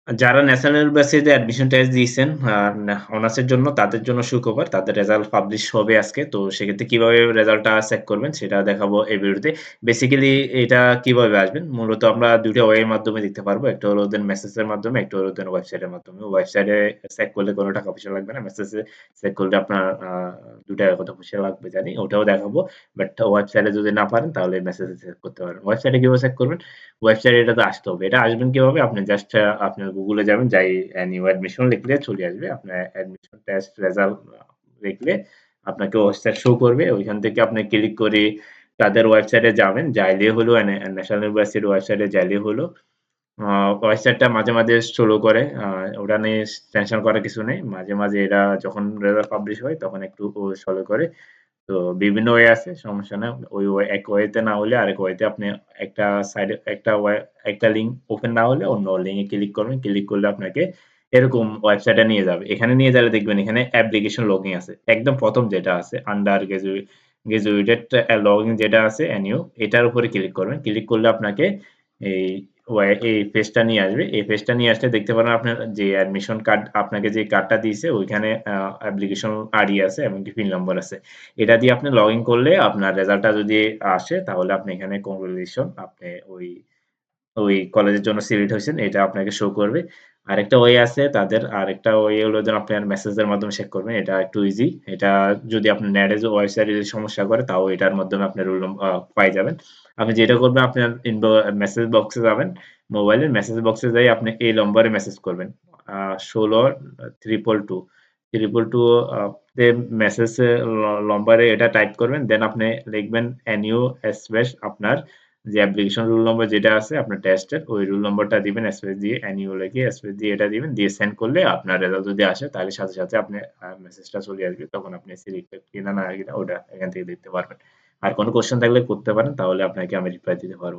যারা ন্যাশনাল ইউনিভার্সিটিতে admission test দিয়েছেন অনার্সের জন্য তাদের জন্য সুখবর। তাদের রেজাল্ট পাবলিশ হবে আজকে। তো সেক্ষেত্রে কিভাবে রেজাল্টটা চেক করবেন সেটা দেখাবো এই ভিডিওতে। বেসিক্যালি এটা কিভাবে আসবেন? মূলত আমরা ২ টা ওয়ে এর মাধ্যমে দেখতে পারবো। একটা হলো ওদের মেসেজের মাধ্যমে, একটা হলো ওদের ওয়েবসাইটের মাধ্যমে। ওয়েবসাইটে চেক করলে কোনো টাকা পয়সা লাগবে না। মেসেজে চেক করলে আপনার ৳২ কত পয়সা লাগবে জানি। ওটাও দেখাবো। বাট ওয়েবসাইটে যদি না পারেন তাহলে মেসেজে চেক করতে পারেন। ওয়েবসাইটে কিভাবে চেক করবেন? ওয়েবসাইটে এটাতে আসতে হবে। এটা আসবেন কিভাবে? আপনি জাস্ট আপনার Google এ যাবেন, যাই নিউ অ্যাডমিশন লিখলে চলে আসবে। আপনার অ্যাডমিশন টেস্ট রেজাল্ট লিখলে আপনাকে ওয়েবসাইট শো করবে। ওইখান থেকে আপনি ক্লিক করে তাদের ওয়েবসাইটে যাবেন। যাইলে হলো ন্যাশনাল ইউনিভার্সিটির ওয়েবসাইটে যাইলে হলো আ ওয়েবসাইটটা মাঝে স্লো করে। ওটা নিয়ে টেনশন করার কিছু নেই। মাঝে এরা যখন রেজাল্ট পাবলিশ হয় তখন একটু স্লো করে। তো বিভিন্ন ওয়ে আছে, সমস্যা নাই। ওই এক ওয়েতে না হলে আরেক ওয়েতে আপনি একটা সাইডে একটা লিঙ্ক ওপেন না হলে অন্য লিঙ্কে ক্লিক করবেন। ক্লিক করলে আপনাকে এরকম ওয়েবসাইটে নিয়ে যাবে। এখানে নিয়ে গেলে দেখবেন এখানে অ্যাপ্লিকেশন লগইন আছে। একদম ১ম যেটা আছে আন্ডার গ্র্যাজুয়েটেড লগইন যেটা আছে NU এটার উপরে ক্লিক করবেন। ক্লিক করলে আপনাকে এই এই পেজটা নিয়ে আসবে। এই পেজটা নিয়ে আসলে দেখতে পারেন আপনার যে অ্যাডমিশন কার্ড আপনাকে যে কার্ডটা দিয়েছে ওইখানে অ্যাপ্লিকেশন আইডি আছে এমনকি পিন নম্বর আছে। এটা দিয়ে আপনি লগইন করলে আপনার রেজাল্টটা যদি আসে তাহলে আপনি এখানে কংগ্রাচুলেশন আপনি ওই কলেজের জন্য সিলেক্ট হইছেন এটা আপনাকে শো করবে। আরেকটা ওয়ে আছে তাদের আরেকটা ওয়ে হলো যে আপনার মেসেজের মাধ্যমে চেক করবেন। এটা একটু ইজি। এটা যদি আপনার নেটে যে ওয়েবসাইটে যদি সমস্যা করে তাও এটার মাধ্যমে আপনি রোল পাই যাবেন। আপনি যেটা করবেন আপনার মেসেজ বক্সে যাবেন। মোবাইলের মেসেজ বক্সে যাই আপনি এই নম্বরে মেসেজ করবেন। ১৬ 222 222 তে মেসেজ নম্বরে এটা টাইপ করবেন। দেন আপনি লিখবেন NU স্পেস আপনার যে অ্যাপ্লিকেশন রুল নম্বর যেটা আছে আপনার টেস্টের ওই রুল নম্বরটা দিবেন স্পেস দিয়ে NU লিখে স্পেস দিয়ে এটা দিবেন। দিয়ে সেন্ড করলে আপনার রেজাল্ট যদি আসে তাহলে সাথে আপনি মেসেজটা চলে আসবে। তখন আপনি সিলেক্টেড কিনা না কিনা ওটা এখান থেকে দেখতে পারবেন। আর কোন কোয়েশ্চেন থাকলে করতে পারেন তাহলে আপনাকে আমি রিপ্লাই দিতে পারব।